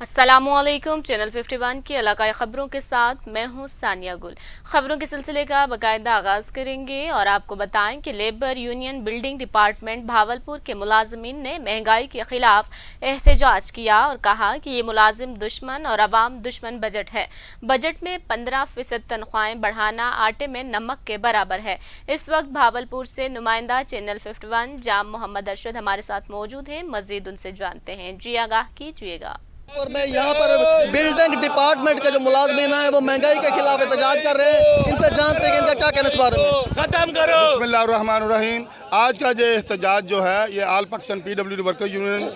अस्सलामुअलैकुम। चैनल 51 की इलाकाई खबरों के साथ मैं हूं सानिया गुल। खबरों के सिलसिले का बाकायदा आगाज करेंगे और आपको बताएं कि labour union building department Bahawalpur के मुलाजमीन ने महंगाई के खिलाफ एहतजाज किया और कहा कि ये मुलाजिम दुश्मन और अवाम दुश्मन बजट है। बजट में 15% तनख्वाहें बढ़ाना आटे में नमक के बराबर है। इस वक्त भावलपुर से नुमाइंदा चैनल 51 जाम मोहम्मद अरशद हमारे साथ मौजूद हैं। मजीद उनसे जानते हैं। जी आगाह कीजिएगा। और मैं यहाँ पर बिल्डिंग डिपार्टमेंट के जो मुलाजमीन हैं वो महंगाई के खिलाफ एहतजाज कर रहे हैं। इनसे जानते हैं कि इनका क्या कहना इस बारे में। खत्म करो। बिस्मिल्लाहिर्रहमानिर्रहीम। आज का जो एहतजाज जो है ये आल पाकिस्तान PWD वर्कर यूनियन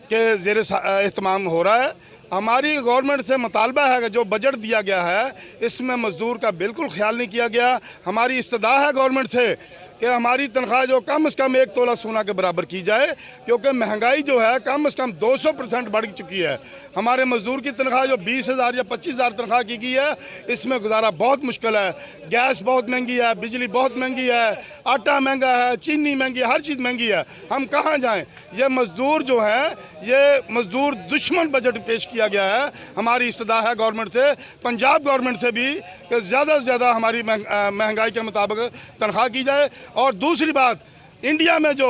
के ज़ेर एहतमाम हो रहा है। हमारी गवर्नमेंट से मुतालबा है कि जो बजट दिया गया है इसमें मजदूर का बिल्कुल ख्याल नहीं किया गया। हमारी इस्तदा है गवर्नमेंट से कि हमारी तनख्वाह जो कम से कम 1 तोला सोना के बराबर की जाए, क्योंकि महंगाई जो है कम से कम 200% बढ़ चुकी है। हमारे मजदूर की तनख्वाह जो 20,000 या 25,000 तनख्वाह की गई है, इसमें गुजारा बहुत मुश्किल है। गैस बहुत महंगी है, बिजली बहुत महंगी है, आटा महंगा है, चीनी महंगी है, हर चीज़ महंगी है। हम कहाँ जाएँ? ये मजदूर जो है ये मजदूर दुश्मन बजट पेश किया गया है। हमारी इस्तदा है गवर्नमेंट से, पंजाब गवर्नमेंट से भी, कि ज़्यादा से ज़्यादा हमारी महंगाई के मुताबिक तनख्वाह की जाए। और दूसरी बात, इंडिया में जो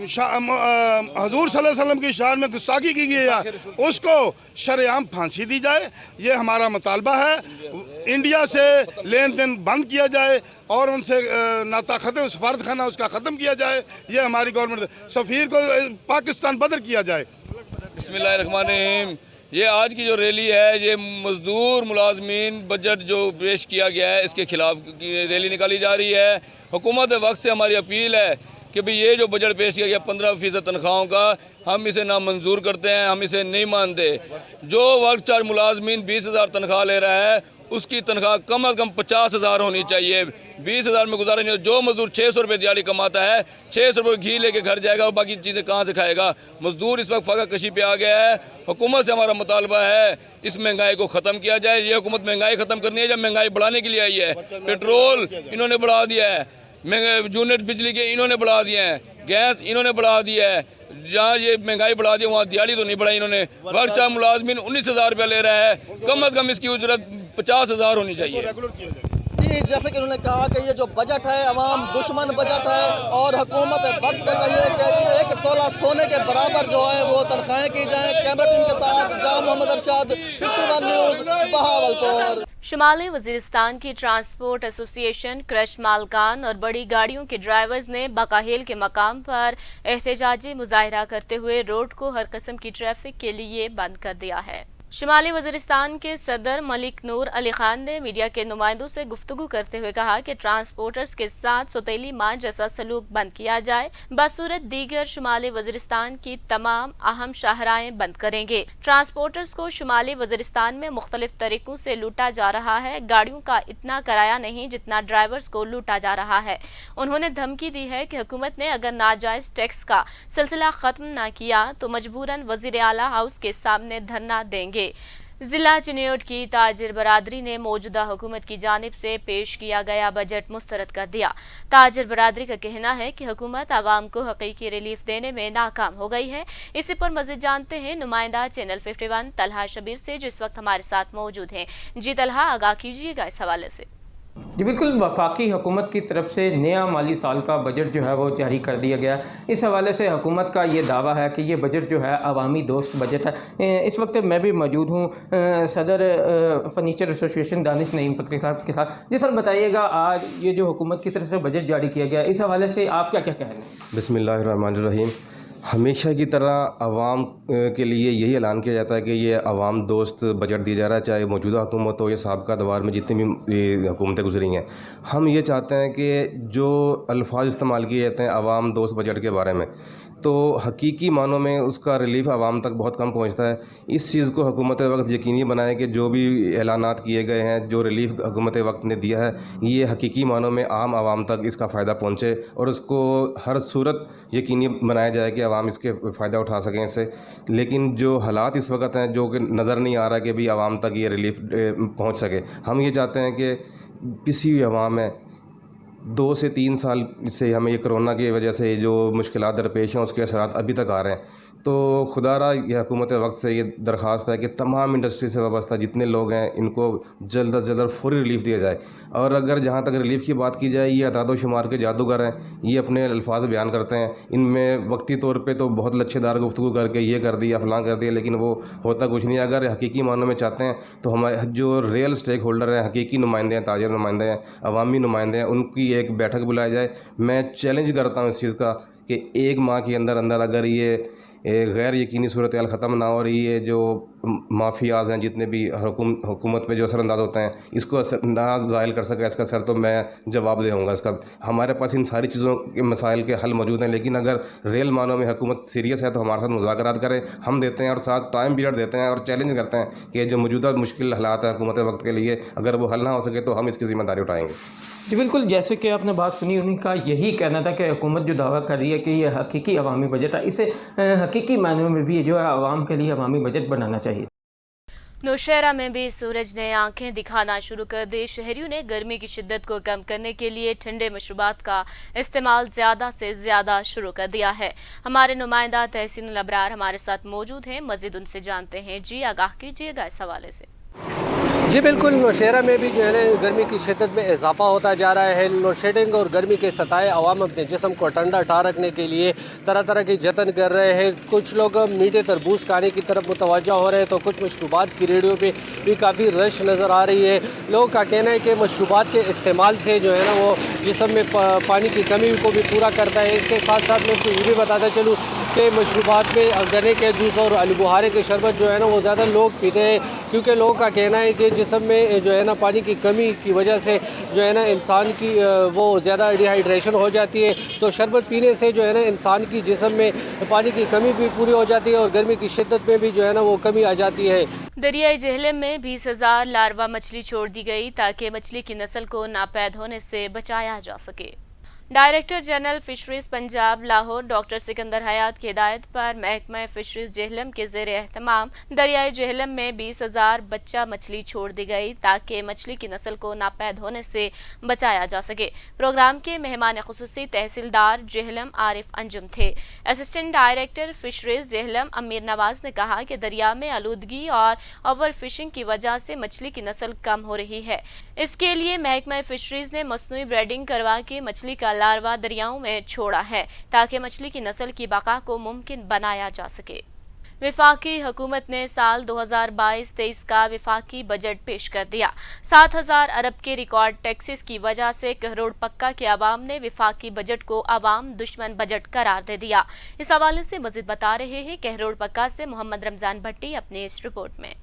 हजूर सल्लल्लाहु अलैहि वसल्लम की शान में गुस्ताखी की गई है उसको शरेआम फांसी दी जाए। ये हमारा मुतालबा है। इंडिया से लेन देन बंद किया जाए और उनसे नाता ख़त्म, सफारत खाना उसका ख़त्म किया जाए। ये हमारी गवर्नमेंट, सफ़ीर को पाकिस्तान बदर किया जाए। बिस्मिल्लाहिर्रहमानिर्रहीम। ये आज की जो रैली है ये मजदूर मुलाजमीन बजट जो पेश किया गया है इसके खिलाफ रैली निकाली जा रही है। हुकूमत वक्त से हमारी अपील है कि भाई ये जो बजट पेश किया गया 15% तनख्वाहों का, हम इसे ना मंजूर करते हैं, हम इसे नहीं मानते। जो वर्क चार्ज मुलाजमीन 20,000 तनख्वाह ले रहा है उसकी तनख्वाह कम अज़ कम 50,000 होनी चाहिए। 20,000 में गुजारा नहीं हो। जो मजदूर 600 रुपये दिहाड़ी कमाता है, 600 रुपये घी लेके घर जाएगा और बाकी चीज़ें कहाँ से खाएगा? मजदूर इस वक्त फाका कशी पे आ गया है। हुकूमत से हमारा मुतालबा है इस महंगाई को ख़त्म किया जाए। ये हुकूमत महंगाई ख़त्म करनी है जब महंगाई बढ़ाने के लिए आई है। पेट्रोल इन्होंने बढ़ा दिया है, यूनिट बिजली के इन्होंने बढ़ा दिए हैं, गैस इन्होंने बढ़ा दिया है। जहाँ ये महंगाई बढ़ा दी वहाँ दिहाड़ी तो नहीं बढ़ाई इन्होंने। वर्क चार्ज मुलाजमीन 19,000 रुपया ले रहा है, कम अज़ कम इसकी उजरत 50,000 होनी चाहिए। जी, जैसे कि उन्होंने कहा कि ये जो बजट है अवाम दुश्मन बजट है और हुकूमत वक्त को चाहिए कि 1 तोला सोने के बराबर जो है वो तनख्वाहें की जाएँ। कैमरा टीम के साथ जाम मोहम्मद अरशद, 51 न्यूज़, बहावलपुर। शुमाली वजीरिस्तान की ट्रांसपोर्ट एसोसिएशन, क्रश मालकान और बड़ी गाड़ियों के ड्राइवर्स ने बकाहेल के मकाम पर एहतजाजी मुजाहरा करते हुए रोड को हर किस्म की ट्रैफिक के लिए बंद कर दिया है। शुमाली वजीरिस्तान के सदर मलिक नूर अली खान ने मीडिया के नुमाइंदों से गुफ्तगू करते हुए कहा कि ट्रांसपोर्टर्स के साथ सौतेली मां जैसा सलूक बंद किया जाए। बसूरत दीगर शुमाली वजीरिस्तान की तमाम अहम शाहराएं बंद करेंगे। ट्रांसपोर्टर्स को शुमाली वजीरिस्तान में मुख्तलिफ तरीकों से लूटा जा रहा है। गाड़ियों का इतना किराया नहीं जितना ड्राइवर्स को लूटा जा रहा है। उन्होंने धमकी दी है कि हुकूमत ने अगर नाजायज टैक्स का सिलसिला खत्म न किया तो मजबूरन वजीर आला हाउस के सामने धरना देंगे। जिला चिन्योट की ताजिर बरादरी ने मौजूदा हुकूमत की जानिब से पेश किया गया बजट मुस्तरद कर दिया। ताजिर बरादरी का कहना है कि हुकूमत आवाम को हकीकी रिलीफ देने में नाकाम हो गई है। इसी पर मज़ीद जानते हैं नुमाइंदा चैनल 51 तलहा शबीर से, जो इस वक्त हमारे साथ मौजूद हैं। जी तलहा, आगाह कीजिएगा इस हवाले से। जी बिल्कुल, वफाकी हुकूमत की तरफ से नया माली साल का बजट जो है वो जारी कर दिया गया। इस हवाले से हुकूमत का ये दावा है कि ये बजट जो है अवामी दोस्त बजट है। इस वक्त मैं भी मौजूद हूँ सदर फर्नीचर एसोसिएशन दानिश नईम फकरी साहब के साथ। जी सर, बताइएगा आज ये जो हुकूमत की तरफ से बजट जारी किया गया, इस हवाले से आप क्या क्या कह रहे हैं? बिस्मिल्लाहिर्रहमानिर्रहीम। हमेशा की तरह आवाम के लिए यही ऐलान किया जाता है कि ये आवाम दोस्त बजट दिया जा रहा है, चाहे मौजूदा हुकूमत हो या साबिक़ा दौर में जितनी भी हुकूमतें गुजरी हैं। हम ये चाहते हैं कि जो अल्फाज इस्तेमाल किए जाते हैं आवाम दोस्त बजट के बारे में, तो हकीकी मानों में उसका रिलीफ आवाम तक बहुत कम पहुंचता है। इस चीज़ को हुकूमत वक्त यकीनी बनाए कि जो भी ऐलानात किए गए हैं, जो रिलीफ हुकूमत वक्त ने दिया है, ये हकीकी मानों में आम आवाम तक इसका फ़ायदा पहुंचे और उसको हर सूरत यकीनी बनाया जाए कि आवाम इसके फ़ायदा उठा सकें इससे। लेकिन जो हालात इस वक्त हैं जो कि नज़र नहीं आ रहा कि भी आवाम तक ये रिलीफ पहुँच सके। हम ये चाहते हैं कि किसी भी आवाम में 2 से 3 साल से हमें ये कोरोना की वजह से जो मुश्किलात दरपेश हैं उसके असरात अभी तक आ रहे हैं। تو خدا را یہ حکومت وقت سے یہ درخواست ہے کہ تمام انڈسٹری سے وابستہ جتنے لوگ ہیں ان کو جلد از جلد فوری ریلیف دیا جائے. اور اگر جہاں تک ریلیف کی بات کی جائے، یہ اعداد و شمار کے جادوگر ہیں، یہ اپنے الفاظ بیان کرتے ہیں، ان میں وقتی طور پہ تو بہت لچھے دار گفتگو کر کے یہ کر دیا فلاں کر دیا، لیکن وہ ہوتا کچھ نہیں. اگر حقیقی معنوں میں چاہتے ہیں تو ہمارے جو ریئل اسٹیک ہولڈر ہیں، حقیقی نمائندے ہیں، تاجر نمائندے ہیں، عوامی نمائندے ہیں، ان کی ایک بیٹھک بلائی جائے. میں چیلنج کرتا ہوں اس چیز کا کہ 1 ماہ کے اندر اندر اگر یہ غیر یقینی صورتحال ختم نہ ہو رہی ہے، جو مافیاز ہیں جتنے بھی حکومت پہ جو اثر انداز ہوتے ہیں، اس کو نہ زائل کر سکے اس کا سر، تو میں جواب دے ہوں گا اس کا. ہمارے پاس ان ساری چیزوں کے مسائل کے حل موجود ہیں، لیکن اگر ریئل معنوں میں حکومت سیریس ہے تو ہمارے ساتھ مذاکرات کرے. ہم دیتے ہیں اور ساتھ ٹائم پیریڈ دیتے ہیں اور چیلنج کرتے ہیں کہ جو موجودہ مشکل حالات ہیں حکومت وقت کے لیے، اگر وہ حل نہ ہو سکے تو ہم اس کی ذمہ داری اٹھائیں گے. جی بالکل، جیسے کہ آپ نے بات سنی، ان کا یہی کہنا تھا کہ حکومت جو دعویٰ کر رہی ہے کہ یہ حقیقی عوامی بجٹ ہے، اسے حقیقی معنوں میں بھی جو ہے عوام کے لیے عوامی بجٹ بنانا چاہیے. نوشہرہ میں بھی سورج نے آنکھیں دکھانا شروع کر دی. شہریوں نے گرمی کی شدت کو کم کرنے کے لیے ٹھنڈے مشروبات کا استعمال زیادہ سے زیادہ شروع کر دیا ہے. ہمارے نمائندہ تحسین الابرار ہمارے ساتھ موجود ہیں، مزید ان سے جانتے ہیں. جی آگاہ کیجیے گا اس حوالے سے. جی بالکل، نوشہرہ میں بھی جو ہے نا گرمی کی شدت میں اضافہ ہوتا جا رہا ہے. لوڈ شیڈنگ اور گرمی کے ستائے عوام اپنے جسم کو ٹھنڈا ٹھا رکھنے کے لیے طرح طرح کی جتن کر رہے ہیں. کچھ لوگ میٹھے تربوز کھانے کی طرف متوجہ ہو رہے ہیں، تو کچھ مشروبات کی ریڑھیوں پہ بھی کافی رش نظر آ رہی ہے. لوگوں کا کہنا ہے کہ مشروبات کے استعمال سے جو ہے نا وہ جسم میں پانی کی کمی کو بھی پورا کرتا ہے. اس کے ساتھ ساتھ میں یہ بھی بتاتا چلوں کہ مشروبات میں گنے کے جوس اور آلو بخارے کے شربت جو ہے نا وہ زیادہ لوگ پیتے ہیں، کیونکہ لوگوں کا کہنا ہے کہ جسم میں جو ہے نا پانی کی کمی کی وجہ سے جو ہے نا انسان کی وہ زیادہ ڈی ہائیڈریشن ہو جاتی ہے. تو شربت پینے سے جو ہے نا انسان کی جسم میں پانی کی کمی بھی پوری ہو جاتی ہے اور گرمی کی شدت میں بھی جو ہے نا وہ کمی آ جاتی ہے. دریائے جہلم میں 20,000 لاروا مچھلی چھوڑ دی گئی تاکہ مچھلی کی نسل کو ناپید ہونے سے بچایا جا سکے. Director general fisheries Punjab Lahore doctor Sikandar حیات کی ہدایت پر محکمہ فشریز جہلم کے زیر اہتمام دریائے جہلم میں 20,000 بچہ مچھلی چھوڑ دی گئی تاکہ مچھلی کی نسل کو ناپید ہونے سے بچایا جا سکے. پروگرام کے مہمان خصوصی تحصیلدار جہلم عارف انجم تھے. اسسٹنٹ ڈائریکٹر فشریز جہلم امیر نواز نے کہا کہ دریا میں آلودگی اور اوور فشنگ کی وجہ سے مچھلی کی نسل کم ہو رہی ہے. اس کے لیے محکمہ فشریز نے مصنوعی بریڈنگ کروا کے مچھلی کا لاروا دریاؤں میں چھوڑا ہے تاکہ مچھلی کی نسل کی بقا کو ممکن بنایا جا سکے. وفاقی حکومت نے سال 2022-23 کا وفاقی بجٹ پیش کر دیا. 7,000 ارب کے ریکارڈ ٹیکسز کی وجہ سے کہروڑ پکا کے عوام نے وفاقی بجٹ کو عوام دشمن بجٹ قرار دے دیا. اس حوالے سے مزید بتا رہے ہیں کہروڑ پکا سے محمد رمضان بھٹی اپنے اس رپورٹ میں.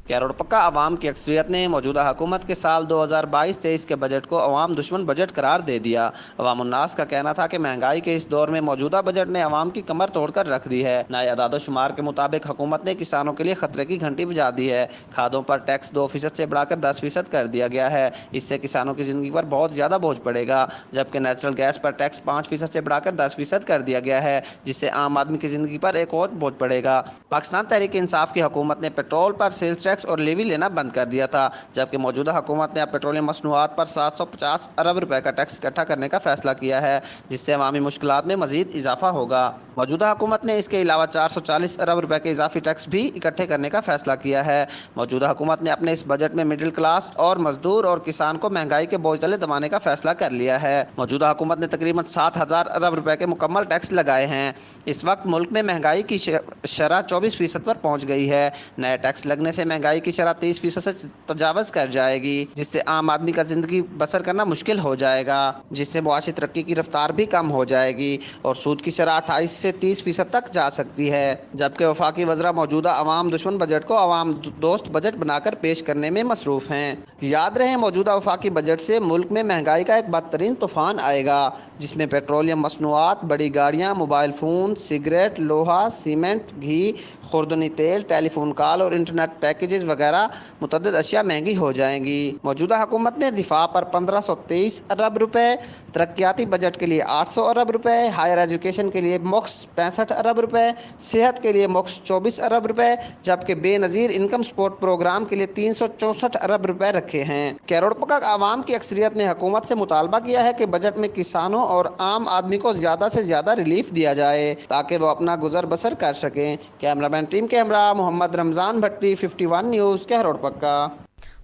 کہروڑ پکا عوام کی اکثریت نے موجودہ حکومت کے سال 2022-23 کے بجٹ کو عوام دشمن بجٹ قرار دے دیا. عوام الناس کا کہنا تھا کہ مہنگائی کے اس دور میں موجودہ بجٹ نے عوام کی کمر توڑ کر رکھ دی ہے. نئے اعداد و شمار کے مطابق حکومت نے کسانوں کے لیے خطرے کی گھنٹی بجا دی ہے. کھادوں پر ٹیکس 2% سے بڑھا کر 10% کر دیا گیا ہے. اس سے کسانوں کی زندگی پر بہت زیادہ بوجھ پڑے گا. جبکہ نیچرل گیس پر ٹیکس 5% سے بڑھا کر 10% کر دیا گیا ہے، جس سے عام آدمی کی زندگی پر ایک اور بوجھ پڑے گا. پاکستان تحریک انصاف کی حکومت نے پیٹرول پر سیلز ٹیکس اور لیوی لینا بند کر دیا تھا، جبکہ موجودہ حکومت نے اب پیٹرولیم مصنوعات پر 750 ارب روپے کا ٹیکس اکٹھا کرنے کا فیصلہ کیا ہے، جس سے عوامی مشکلات میں مزید اضافہ ہوگا. موجودہ حکومت نے اس کے علاوہ 440 ارب روپے کے اضافی ٹیکس بھی اکٹھے کرنے کا فیصلہ کیا ہے. موجودہ حکومت نے اپنے اس بجٹ میں مڈل کلاس اور مزدور اور کسان کو مہنگائی کے بوجھ تلے دبانے کا فیصلہ کر لیا ہے. موجودہ حکومت نے تقریباً 7,000 ارب روپے کے مکمل ٹیکس لگائے ہیں. اس وقت ملک میں مہنگائی کی شرح 24% پر پہنچ گئی ہے. نئے ٹیکس لگنے سے مہنگائی کی شرح 30% سے تجاوز کر جائے گی، جس سے عام آدمی کا زندگی بسر کرنا مشکل ہو جائے گا، جس سے معاشی ترقی کی رفتار بھی کم ہو جائے گی اور سود کی شرح 28 سے 30% تک جا سکتی ہے. جبکہ وفاقی وزراء موجودہ عوام دشمن بجٹ کو عوام دوست بجٹ بنا کر پیش کرنے میں مصروف ہیں. یاد رہے موجودہ وفاقی بجٹ سے ملک میں مہنگائی کا ایک بدترین طوفان آئے گا، جس میں پیٹرولیم مصنوعات، بڑی گاڑیاں، موبائل فون، سگریٹ، لوہا، سیمنٹ، گھی، خوردنی تیل، ٹیلی فون کال اور انٹرنیٹ پیکیجز پیکیجز وغیرہ متعدد اشیاء مہنگی ہو جائیں گی۔ موجودہ حکومت نے دفاع پر 1523 ارب روپے، ترقیاتی بجٹ کے لیے 800 ارب روپے، ہائر ایجوکیشن کے لیے مخص 65 ارب روپے، صحت کے لیے مخص 24 ارب روپے، جبکہ بے نظیر انکم سپورٹ پروگرام کے لیے 364 ارب روپے رکھے ہیں۔ کروڑپا عوام کی اکثریت نے حکومت سے مطالبہ کیا ہے کہ بجٹ میں کسانوں اور عام آدمی کو زیادہ سے زیادہ ریلیف دیا جائے تاکہ وہ اپنا گزر بسر کر سکیں۔ کیمرامین ٹیم کے ہمراہ محمد رمضان بھٹی، 51 نیوز، کروڑپا۔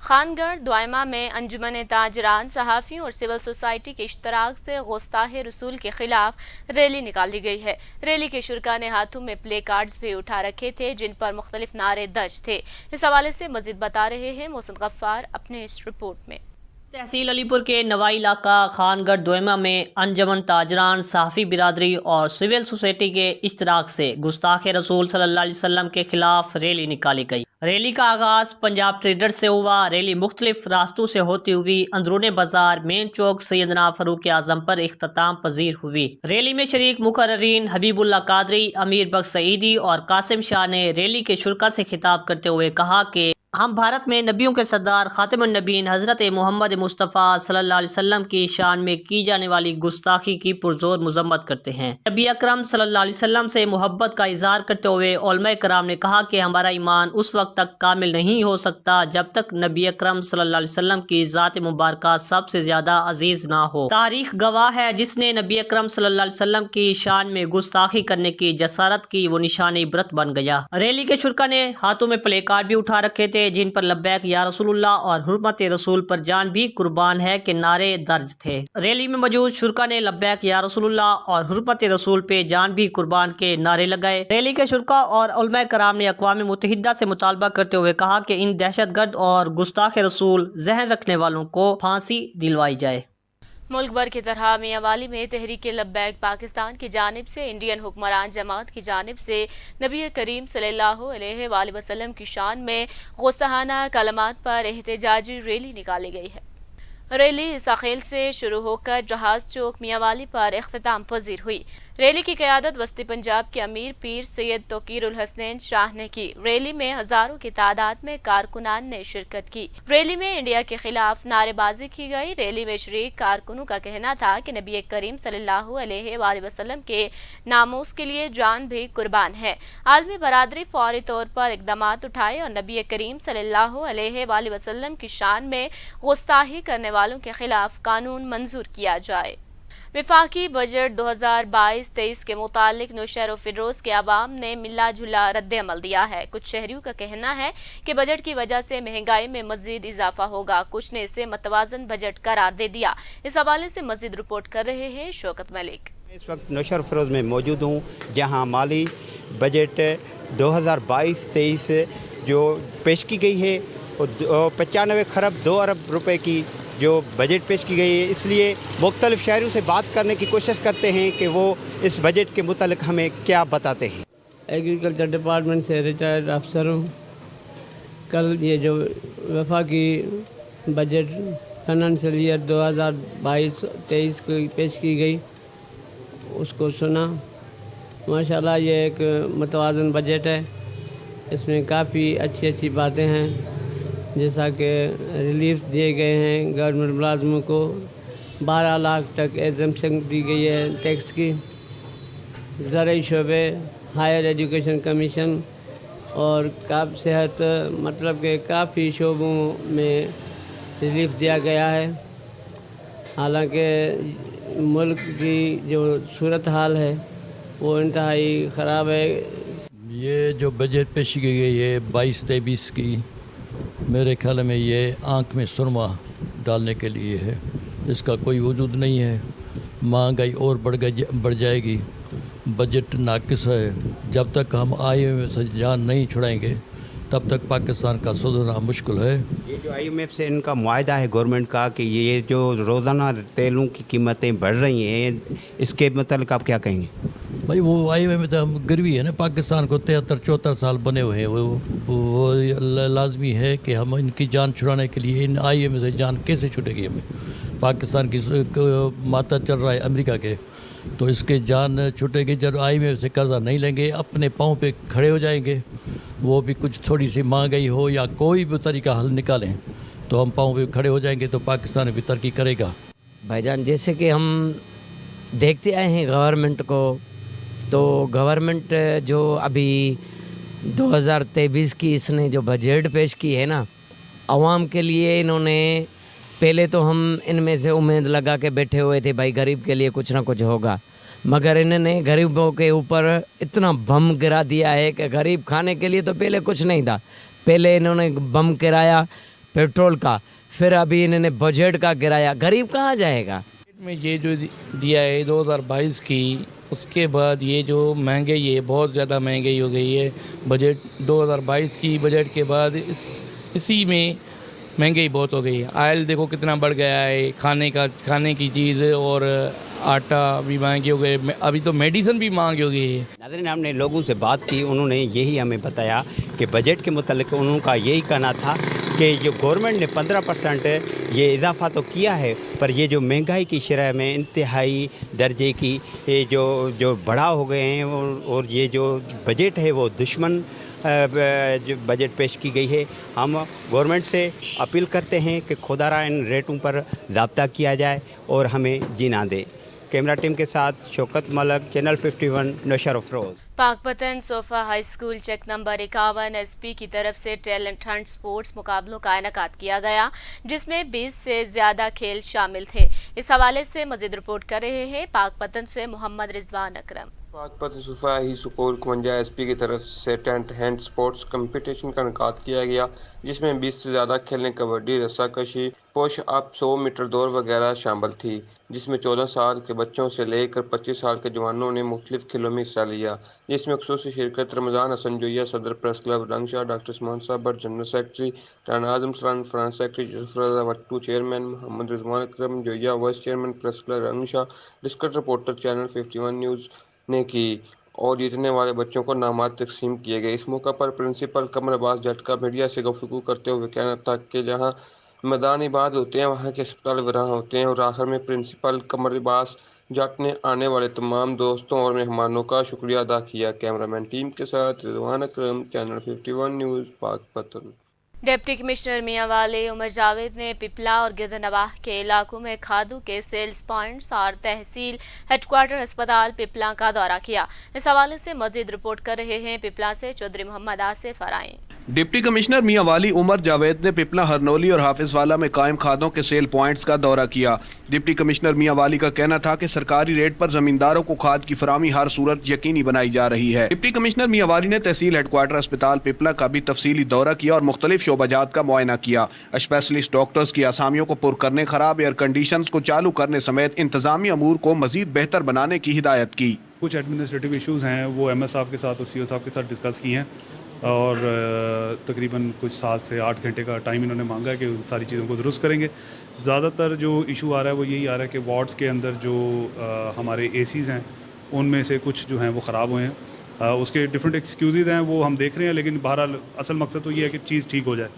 خانگڑھ دوئمہ میں انجمن تاجران، صحافیوں اور سول سوسائٹی کے اشتراک سے گستاخ رسول کے خلاف ریلی نکالی گئی ہے۔ ریلی کے شرکاء نے ہاتھوں میں پلے کارڈز بھی اٹھا رکھے تھے جن پر مختلف نعرے درج تھے۔ اس حوالے سے مزید بتا رہے ہیں محسن غفار اپنے اس رپورٹ میں۔ تحصیل علی پور کے نوائی علاقہ خانگڑھ دوئمہ میں انجمن تاجران، صحافی برادری اور سول سوسائٹی کے اشتراک سے گستاخ رسول صلی اللہ علیہ وسلم کے خلاف ریلی نکالی گئی۔ ریلی کا آغاز پنجاب ٹریڈر سے ہوا۔ ریلی مختلف راستوں سے ہوتی ہوئی اندرون بازار مین چوک سیدنا فاروق اعظم پر اختتام پذیر ہوئی۔ ریلی میں شریک مقررین حبیب اللہ قادری، امیر بخش سعیدی اور قاسم شاہ نے ریلی کے شرکاء سے خطاب کرتے ہوئے کہا کہ ہم بھارت میں نبیوں کے سردار خاتم النبیین حضرت محمد مصطفیٰ صلی اللہ علیہ وسلم کی شان میں کی جانے والی گستاخی کی پرزور مذمت کرتے ہیں۔ نبی اکرم صلی اللہ علیہ وسلم سے محبت کا اظہار کرتے ہوئے علماء کرام نے کہا کہ ہمارا ایمان اس وقت تک کامل نہیں ہو سکتا جب تک نبی اکرم صلی اللہ علیہ وسلم کی ذات مبارکہ سب سے زیادہ عزیز نہ ہو۔ تاریخ گواہ ہے جس نے نبی اکرم صلی اللہ علیہ وسلم کی شان میں گستاخی کرنے کی جسارت کی وہ نشان عبرت بن گیا۔ ریلی کے شرکاء نے ہاتھوں میں پلے کارڈ بھی اٹھا رکھے تھے جن پر لبیک یا رسول اللہ اور حرمت رسول پر جان بھی قربان ہے کے نعرے درج تھے۔ ریلی میں موجود شرکاء نے لبیک یا رسول اللہ اور حرمت رسول پہ جان بھی قربان کے نعرے لگائے۔ ریلی کے شرکاء اور علماء کرام نے اقوام متحدہ سے مطالبہ کرتے ہوئے کہا کہ ان دہشت گرد اور گستاخ رسول ذہن رکھنے والوں کو پھانسی دلوائی جائے۔ ملک بھر کی طرح میاں والی میں تحریک لبیک پاکستان کی جانب سے انڈین حکمران جماعت کی جانب سے نبی کریم صلی اللہ علیہ وآلہ وسلم کی شان میں گستاخانہ کلمات پر احتجاجی ریلی نکالی گئی ہے۔ ریلی ساخیل سے شروع ہو کر جہاز چوک میاں والی پر اختتام پذیر ہوئی۔ ریلی کی قیادت وسطی پنجاب کے امیر پیر سید توقیر الحسنین شاہ نے کی۔ ریلی میں ہزاروں کی تعداد میں کارکنان نے شرکت کی۔ ریلی میں انڈیا کے خلاف نعرے بازی کی گئی۔ ریلی میں شریک کارکنوں کا کہنا تھا کہ نبی کریم صلی اللہ علیہ وآلہ وسلم کے ناموس کے لیے جان بھی قربان ہے۔ عالمی برادری فوری طور پر اقدامات اٹھائے اور نبی کریم صلی اللہ علیہ وآلہ وسلم کی شان میں گستاخی کرنے والوں کے خلاف قانون منظور کیا جائے۔ وفاقی بجٹ 2022-23 کے متعلق نوشہر و فیروز کے عوام نے ملا جلا رد عمل دیا ہے۔ کچھ شہریوں کا کہنا ہے کہ بجٹ کی وجہ سے مہنگائی میں مزید اضافہ ہوگا، کچھ نے اسے متوازن بجٹ قرار دے دیا۔ اس حوالے سے مزید رپورٹ کر رہے ہیں شوکت ملک۔ اس وقت نوشہر فیروز میں موجود ہوں جہاں مالی بجٹ 2022-23 جو پیش کی گئی ہے 95 خرب 2 ارب روپے کی جو بجٹ پیش کی گئی ہے، اس لیے مختلف شہریوں سے بات کرنے کی کوشش کرتے ہیں کہ وہ اس بجٹ کے متعلق ہمیں کیا بتاتے ہیں۔ ایگریکلچر ڈپارٹمنٹ سے ریٹائرڈ افسر ہوں۔ کل یہ جو وفاقی بجٹ فائنانشل ایئر 2022-23 کو پیش کی گئی اس کو سنا۔ ماشاءاللہ یہ ایک متوازن بجٹ ہے، اس میں کافی اچھی باتیں ہیں، جیسا کہ ریلیف دیے گئے ہیں گورنمنٹ ملازموں کو، 12 لاکھ تک ایگزمپشن دی گئی ہے ٹیکس کی، زرعی شعبے، ہائر ایجوکیشن کمیشن اور صحت، مطلب کہ کافی شعبوں میں ریلیف دیا گیا ہے۔ حالانکہ ملک کی جو صورتحال ہے وہ انتہائی خراب ہے۔ یہ جو بجٹ پیش کی گئی ہے 22-23 کی، میرے خیال میں یہ آنکھ میں سرما ڈالنے کے لیے ہے، اس کا کوئی وجود نہیں ہے۔ مہنگائی اور بڑھ جائے گی، بجٹ ناقص ہے۔ جب تک ہم IMF سے جان نہیں چھڑائیں گے تب تک پاکستان کا سدھرنا مشکل ہے۔ یہ جو IMF سے ان کا معاہدہ ہے گورنمنٹ کا کہ یہ جو روزانہ تیلوں کی قیمتیں بڑھ رہی ہیں، اس کے متعلق آپ کیا کہیں گے؟ بھائی وہ IMF تو ہم گروی ہے نا، پاکستان کو 73-74 سال بنے ہوئے ہیں، وہ لازمی ہے کہ ہم ان کی جان چھڑانے کے لیے ان IMF سے جان کیسے چھوٹے گی ہمیں؟ پاکستان کی ماتا چل رہا ہے امریکہ کے، تو اس کے جان چھوٹے گی جب IMF سے قرضہ نہیں لیں گے، اپنے پاؤں پہ کھڑے ہو جائیں گے वो भी कुछ थोड़ी सी महंगाई हो या कोई भी तरीका हल निकालें तो हम पाँव पे खड़े हो जाएंगे, तो पाकिस्तान भी तरक्की करेगा। भाईजान, जैसे कि हम देखते आए हैं गवर्नमेंट को, तो गवर्नमेंट जो अभी 2023 की इसने जो बजट पेश की है ना, आवाम के लिए इन्होंने, पहले तो हम इनमें से उम्मीद लगा के बैठे हुए थे भाई गरीब के लिए कुछ ना कुछ होगा, मगर इन्होंने गरीबों के ऊपर इतना बम गिरा दिया है कि गरीब खाने के लिए तो पहले कुछ नहीं था। पहले इन्होंने बम गिराया पेट्रोल का, फिर अभी इन्होंने बजट का गिराया, गरीब कहाँ जाएगा। में ये जो दिया है 2022 की, उसके बाद ये जो महंगाई है, बहुत ज़्यादा महंगाई हो गई है। बजट 2022 की बजट के बाद इसी में महंगाई बहुत हो गई है। आयल देखो कितना बढ़ गया है, खाने की चीज़, और आटा भी महंगी हो गए, अभी तो मेडिसिन भी महंगी हो गई है। नाज़रीन, हमने लोगों से बात की, उन्होंने यही हमें बताया कि बजट के मुतालिक उनका यही कहना था कि जो गवर्नमेंट ने 15% ये इजाफ़ा तो किया है, पर ये जो महंगाई की शरह में इंतहाई दर्जे की ये जो बढ़ाव हो गए हैं, और ये जो बजट है वो दुश्मन जो बजट पेश की गई है। हम गवर्नमेंट से अपील करते हैं कि खुदारा इन रेटों पर ज़ाब्ता किया जाए और हमें जीना दे। कैमरा टीम के साथ शौकत मलक, चैनल 51, नौशहर अफरोज़। पाकपतन सोफा हाई स्कूल चेक नंबर 51 एसपी की तरफ से टैलेंट हंट स्पोर्ट्स मुकाबलों का इनेकाद किया गया, जिसमें 20 से ज़्यादा खेल शामिल थे। इस हवाले से मज़ीद रिपोर्ट कर रहे हैं पाकपतन से मोहम्मद रिजवान अकरम। पाकपतन सोफा हाई स्कूल 51 एसपी की तरफ से टैलेंट हंट स्पोर्ट्स कंपटीशन का इनेकाद किया गया, जिसमें 20 से ज़्यादा खेलें, कबड्डी, रस्साकशी, पुश अप, 100 मीटर दौड़ वगैरह शामिल थी, जिसमें 14 साल के बच्चों से लेकर 25 साल के जवानों ने मुख्तलिफ खेलों में हिस्सा लिया, जिसमें खुसूसी शिरकत रमज़ान हसन जोया, सदर press club Rangshah, doctor Usman साहब Bhatt, general secretary, Rana Azam Salan, finance secretary Yusuf Raza Bhattu, chairman Mohammad Rizwan Akram Joya, vice chairman press club Rangshah, district reporter channel 51 news ने की, और जीतने वाले बच्चों को नामात तकसीम किए गए। इस मौका पर प्रिंसिपल कमर अब्बास जट का मीडिया से गुफ्तगू करते हुए कहना था कि जहां मैदान इबाद होते हैं वहां के अस्पताल वीरान होते हैं, और आखिर में प्रिंसिपल कमर अब्बास जट ने आने वाले तमाम दोस्तों और मेहमानों का शुक्रिया अदा किया। कैमरामैन टीम के साथ Rizwan Akram, channel 51 news, Pakpattan. Deputy commissioner Mianwali Umar Javed ने पिपला और गिरदनवाह के इलाकों में खादों के सेल्स पॉइंट्स और तहसील हेडक्वार्टर अस्पताल पिपला का दौरा किया। इस हवाले से मजीद रिपोर्ट कर रहे हैं पिपला से चौधरी मोहम्मद आसिफ अराइन। डिप्टी कमिश्नर मियांवाली उमर जावेद ने पिपला, हरनौली और हाफिजवाला में कायम खादों के सेल पॉइंट्स का दौरा किया। डिप्टी कमिश्नर मियांवाली का कहना था कि सरकारी रेट पर जमींदारों को खाद की फरामी हर सूरत यकीनी बनाई जा रही है। डिप्टी कमिश्नर मियांवाली ने तहसील हेडक्वार्टर अस्पताल पिपला का भी तफसीली दौरा किया और मुख्तलिफ शोबाजात का मुआयना किया। स्पेशलिस्ट डॉक्टर्स की आसामियों को पुर करने, खराब एयर कंडीशंस को चालू करने समेत इंतजामी अमूर को मजीद बेहतर बनाने की हिदायत की। कुछ एडमिनिस्ट्रेटिव इशूज़ हैं वो MS साहब के साथ और CO साहब के साथ डिस्कस किए हैं, और तकरीबन कुछ 7 से 8 घंटे का टाइम इन्होंने मांगा है कि उन सारी चीज़ों को दुरुस्त करेंगे। ज़्यादातर जो इशू आ रहा है वो यही आ रहा है कि वार्ड्स के अंदर जो हमारे ACs हैं उनमें से कुछ जो हैं वो ख़राब हुए हैं। उसके डिफरेंट एक्सक्यूज़ हैं, वो हम देख रहे हैं, लेकिन बहरहाल असल मकसद तो ये है कि चीज़ ठीक हो जाए।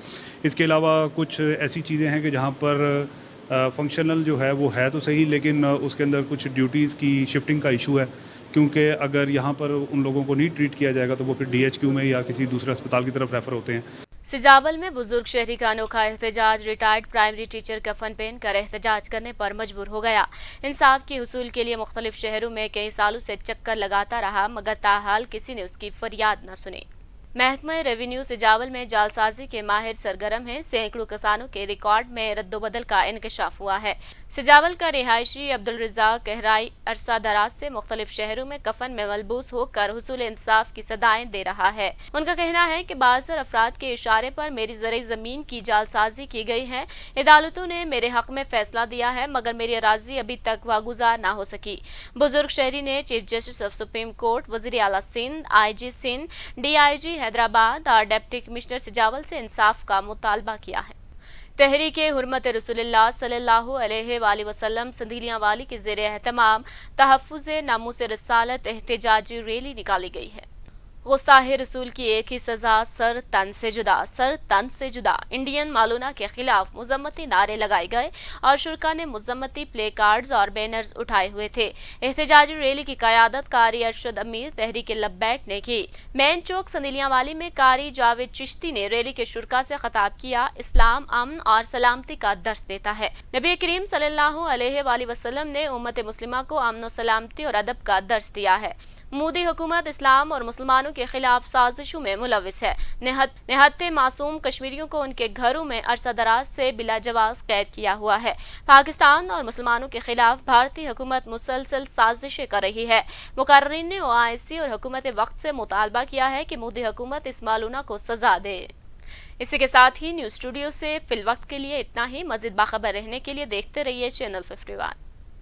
इसके अलावा कुछ ऐसी चीज़ें हैं कि जहाँ पर फंक्शनल जो है वो है तो सही, लेकिन उसके अंदर कुछ ड्यूटीज़ की शिफ्टिंग का इशू है, क्योंकि अगर यहाँ पर उन लोगों को नहीं ट्रीट किया जाएगा तो वो फिर DHQ में या किसी दूसरे अस्पताल की तरफ रेफ़र होते हैं। सिजावल में बुजुर्ग शहरी का अनोखा एहतजाज, रिटायर्ड प्राइमरी टीचर कफन पहन कर एहतजाज करने पर मजबूर हो गया। इंसाफ के हुसूल के लिए मुख्तलिफ शहरों में कई सालों से चक्कर लगाता रहा, मगर ताहाल किसी ने उसकी फरियाद न सुनी। महकमा रेवेन्यू सिजावल में जालसाजी के माहिर सरगर्म हैं। सैकड़ों किसानों के रिकॉर्ड में रद्दोबदल का इंकशाफ हुआ है। सिजावल का रिहायशी अब्दुल रज़ाक कहराई अरसा दराज से मुख्तलिफ शहरों में कफन में मलबूस होकर हुसूल इंसाफ की सदाएं दे रहा है। उनका कहना है कि बाज़र अफराद के इशारे पर मेरी ज़रई ज़मीन की जालसाजी की गई है। अदालतों ने मेरे हक में फैसला दिया है, मगर मेरी अराजी अभी तक वागुजार ना हो सकी। बुजुर्ग शहरी ने chief justice of supreme court, वज़ीर आला सिंध, IG सिंध, DIG हैदराबाद और डिप्टी कमिश्नर सिजावल से इंसाफ का मुतालबा किया है। तहरीके हुर्मत रसूलुल्लाह सल्लल्लाहु अलैहि वसल्लम संदीलियां वाली के ज़ेरे एहतमाम तहफ़्फ़ुज़ नामूस रिसालत एहतजाजी रैली निकाली गई है। गुस्ताहे रसूल की एक ही सजा, सर तन से जुदा, सर तन से जुदा। इंडियन मालूना के खिलाफ मुजम्मती नारे लगाए गए और शुरा ने मुजम्मती प्ले कार्ड्स और बैनर्स उठाए हुए थे। एहतजाजी रैली की क़यादत कारी अरशद अमीर तहरीक लब्बैक ने की। मेन चौक संदिलियावाली में कारी जावेद चिश्ती ने रैली के शुरा से खिताब किया। इस्लाम अमन और सलामती का दर्स देता है। नबी करीम सल्लल्लाहु अलैहि वसल्लम ने उम्मत मुस्लिमा को अमन सलामती और अदब का दर्स दिया है। मोदी हुकूमत इस्लाम और मुसलमानों के खिलाफ साजिशों में मुलविस है। निहत्ते मासूम कश्मीरियों को उनके घरों में अरसा दराज से बिला जवाज कैद किया हुआ है। पाकिस्तान और मुसलमानों के खिलाफ भारतीय हुकूमत मुसलसल साजिशें कर रही है। मुकर्रीन ने OIC और हुकूमत वक्त से मुतालबा किया है कि मोदी हुकूमत इस मालूना को सजा दे। इसी के साथ ही न्यूज़ स्टूडियो से फिल वक्त के लिए इतना ही। मज़ीद बाखबर रहने के लिए देखते रहिए चैनल 51।